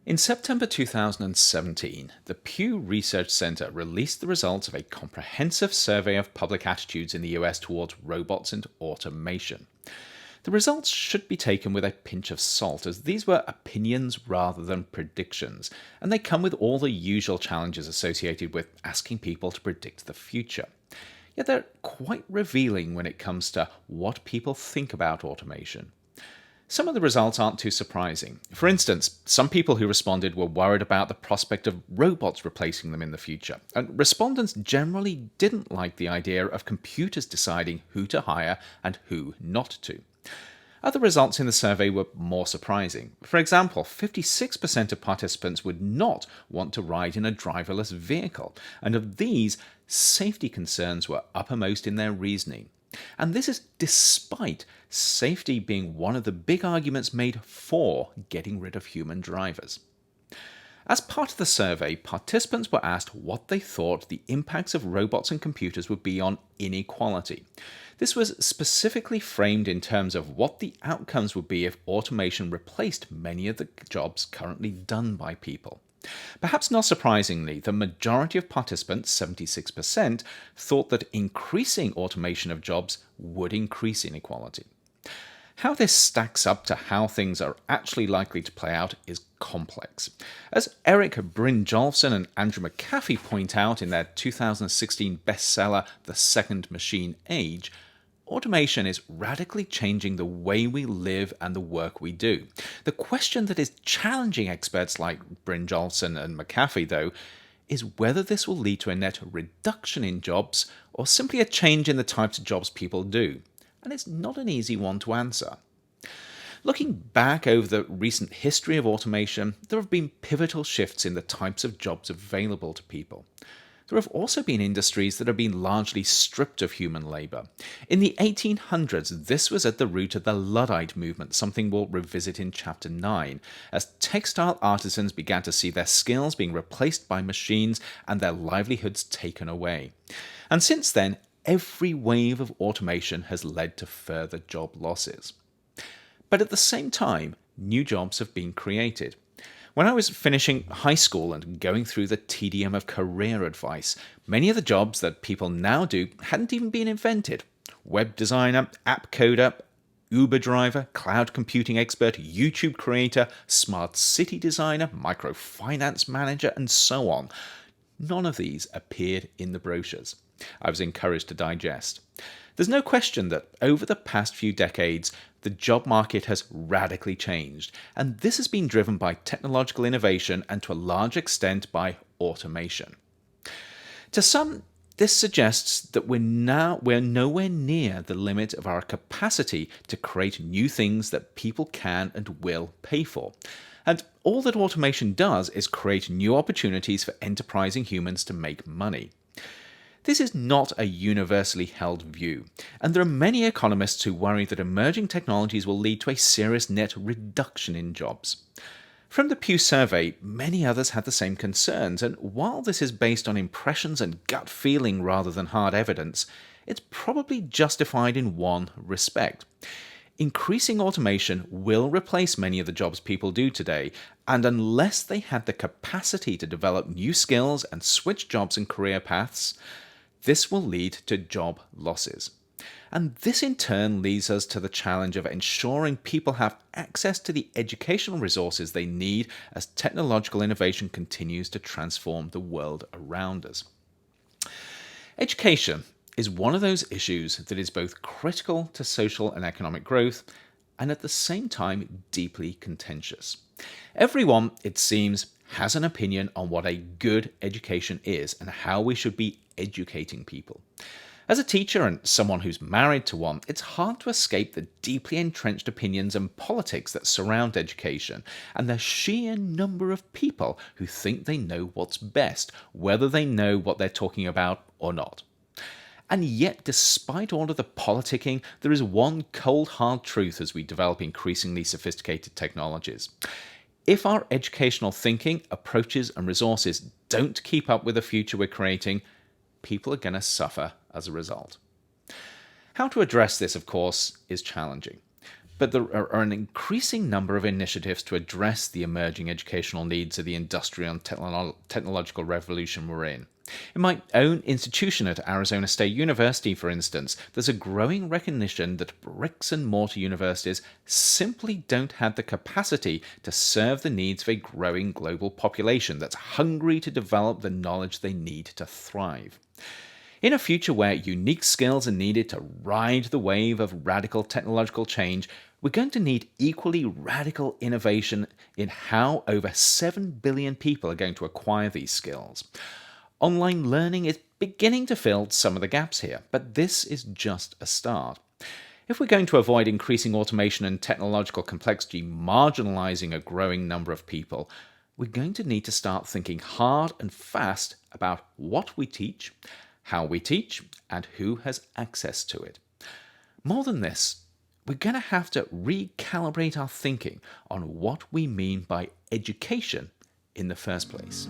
In September 2017, the Pew Research Center released the results of a comprehensive survey of public attitudes in the US towards robots and automation. The results should be taken with a pinch of salt, as these were opinions rather than predictions, and they come with all the usual challenges associated with asking people to predict the future. Yet they're quite revealing when it comes to what people think about automation. Some of the results aren't too surprising. For instance, some people who responded were worried about the prospect of robots replacing them in the future, and respondents generally didn't like the idea of computers deciding who to hire and who not to. Other results in the survey were more surprising. For example, 56% of participants would not want to ride in a driverless vehicle, and of these, safety concerns were uppermost in their reasoning. And this is despite safety being one of the big arguments made for getting rid of human drivers. As part of the survey, participants were asked what they thought the impacts of robots and computers would be on inequality. This was specifically framed in terms of what the outcomes would be if automation replaced many of the jobs currently done by people. Perhaps not surprisingly, the majority of participants, 76%, thought that increasing automation of jobs would increase inequality. How this stacks up to how things are actually likely to play out is complex. As Eric Brynjolfsson and Andrew McAfee point out in their 2016 bestseller, The Second Machine Age, automation is radically changing the way we live and the work we do. The question that is challenging experts like Brynjolfsson and McAfee, though, is whether this will lead to a net reduction in jobs or simply a change in the types of jobs people do. And it's not an easy one to answer. Looking back over the recent history of automation, there have been pivotal shifts in the types of jobs available to people. There have also been industries that have been largely stripped of human labour. In the 1800s, this was at the root of the Luddite movement, something we'll revisit in Chapter 9, as textile artisans began to see their skills being replaced by machines and their livelihoods taken away. And since then, every wave of automation has led to further job losses. But at the same time, new jobs have been created. When I was finishing high school and going through the tedium of career advice, many of the jobs that people now do hadn't even been invented. Web designer, app coder, Uber driver, cloud computing expert, YouTube creator, smart city designer, microfinance manager, and so on. None of these appeared in the brochures. I was encouraged to digest. There's no question that over the past few decades, the job market has radically changed, and this has been driven by technological innovation and to a large extent by automation. To some, this suggests that we're nowhere near the limit of our capacity to create new things that people can and will pay for. And all that automation does is create new opportunities for enterprising humans to make money. This is not a universally held view, and there are many economists who worry that emerging technologies will lead to a serious net reduction in jobs. From the Pew survey, many others had the same concerns, and while this is based on impressions and gut feeling rather than hard evidence, it's probably justified in one respect. Increasing automation will replace many of the jobs people do today, and unless they had the capacity to develop new skills and switch jobs and career paths, this will lead to job losses. And this in turn leads us to the challenge of ensuring people have access to the educational resources they need as technological innovation continues to transform the world around us. Education is one of those issues that is both critical to social and economic growth and at the same time deeply contentious. Everyone, it seems, has an opinion on what a good education is and how we should be educating people. As a teacher and someone who's married to one, it's hard to escape the deeply entrenched opinions and politics that surround education, and the sheer number of people who think they know what's best, whether they know what they're talking about or not. And yet, despite all of the politicking, there is one cold hard truth as we develop increasingly sophisticated technologies. If our educational thinking, approaches, and resources don't keep up with the future we're creating, people are going to suffer as a result. How to address this, of course, is challenging. But there are an increasing number of initiatives to address the emerging educational needs of the industrial and technological revolution we're in. In my own institution at Arizona State University, for instance, there's a growing recognition that bricks and mortar universities simply don't have the capacity to serve the needs of a growing global population that's hungry to develop the knowledge they need to thrive. In a future where unique skills are needed to ride the wave of radical technological change, we're going to need equally radical innovation in how over 7 billion people are going to acquire these skills. Online learning is beginning to fill some of the gaps here, but this is just a start. If we're going to avoid increasing automation and technological complexity marginalizing a growing number of people, we're going to need to start thinking hard and fast about what we teach, how we teach, and who has access to it. More than this, we're going to have to recalibrate our thinking on what we mean by education in the first place.